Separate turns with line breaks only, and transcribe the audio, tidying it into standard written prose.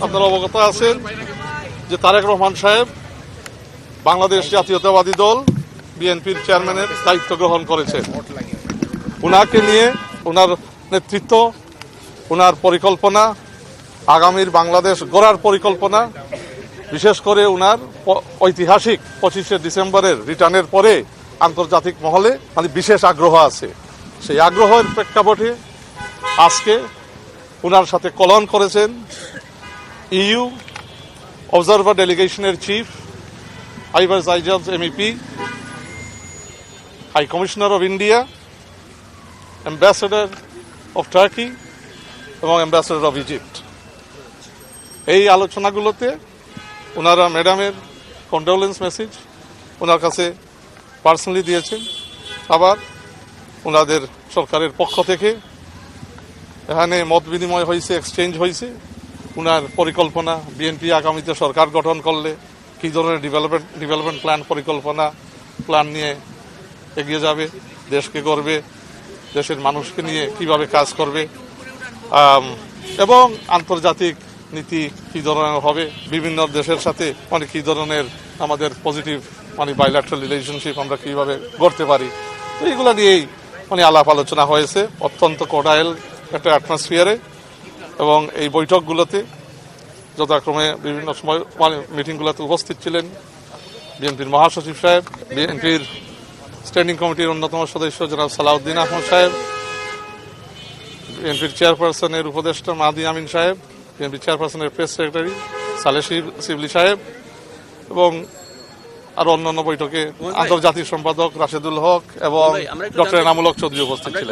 আপনারা অবগত আছেন যে তারেক রহমান সাহেব বাংলাদেশ জাতীয়তাবাদী দল বিএনপির চেয়ারম্যানের দায়িত্ব গ্রহণ করেছেন। উনাকে নিয়ে ওনার নেতৃত্ব, ওনার পরিকল্পনা, আগামীর বাংলাদেশ গড়ার পরিকল্পনা, বিশেষ করে ওনার ঐতিহাসিক 25শে ডিসেম্বরের রিটার্নের পরে আন্তর্জাতিক মহলে বিশেষ আগ্রহ আছে। সেই আগ্রহের প্রেক্ষাপটে আজকে ওনার সাথে কলন করেছেন ইইউ অবজারভার ডেলিগেশনের চিফ আইভার জাইজাজ MEP, high commissioner of India, ambassador of Turkey এবং অ্যাম্বাসেডর অফ ইজিপ্ট। এই আলোচনাগুলোতে ওনারা ম্যাডামের কন্ডোলেন্স মেসেজ ওনার কাছে পার্সোনালি দিয়েছেন। আবার ওনাদের সরকারের পক্ষ থেকে এখানে মত বিনিময় হয়েছে, এক্সচেঞ্জ হয়েছে। ওনার পরিকল্পনা, বিএনপি আগামীতে সরকার গঠন করলে কী ধরনের ডেভেলপমেন্ট প্ল্যান নিয়ে এগিয়ে যাবে, দেশকে গড়বে, দেশের মানুষকে নিয়ে কিভাবে কাজ করবে, এবং আন্তর্জাতিক নীতি কী ধরনের হবে, বিভিন্ন দেশের সাথে কী ধরনের আমাদের পজিটিভ বাইল্যাটারাল রিলেশনশিপ আমরা কীভাবে গড়তে পারি। তো এইগুলো নিয়েই আলাপ আলোচনা হয়েছে অত্যন্ত কোডাইল একটা অ্যাটমসফিয়ারে। এবং এই বৈঠকগুলোতে যথাক্রমে বিভিন্ন সময় মিটিংগুলোতে উপস্থিত ছিলেন বিএনপির মহাসচিব সাহেব, বিএনপির স্ট্যান্ডিং কমিটির অন্যতম সদস্য জনাব সালাউদ্দিন আহমদ সাহেব, বিএনপির চেয়ারপারসনের উপদেষ্টা মাহদি আমিন সাহেব, বিএনপি চেয়ারপারসনের প্রেস সেক্রেটারি সালেহ শিবলি সাহেব, এবং আরো অন্যান্য বৈঠকে আন্তর্জাতিক সম্পাদক রাশেদুল হক এবং ডক্টর এনামুল হক চৌধুরী উপস্থিত ছিলেন।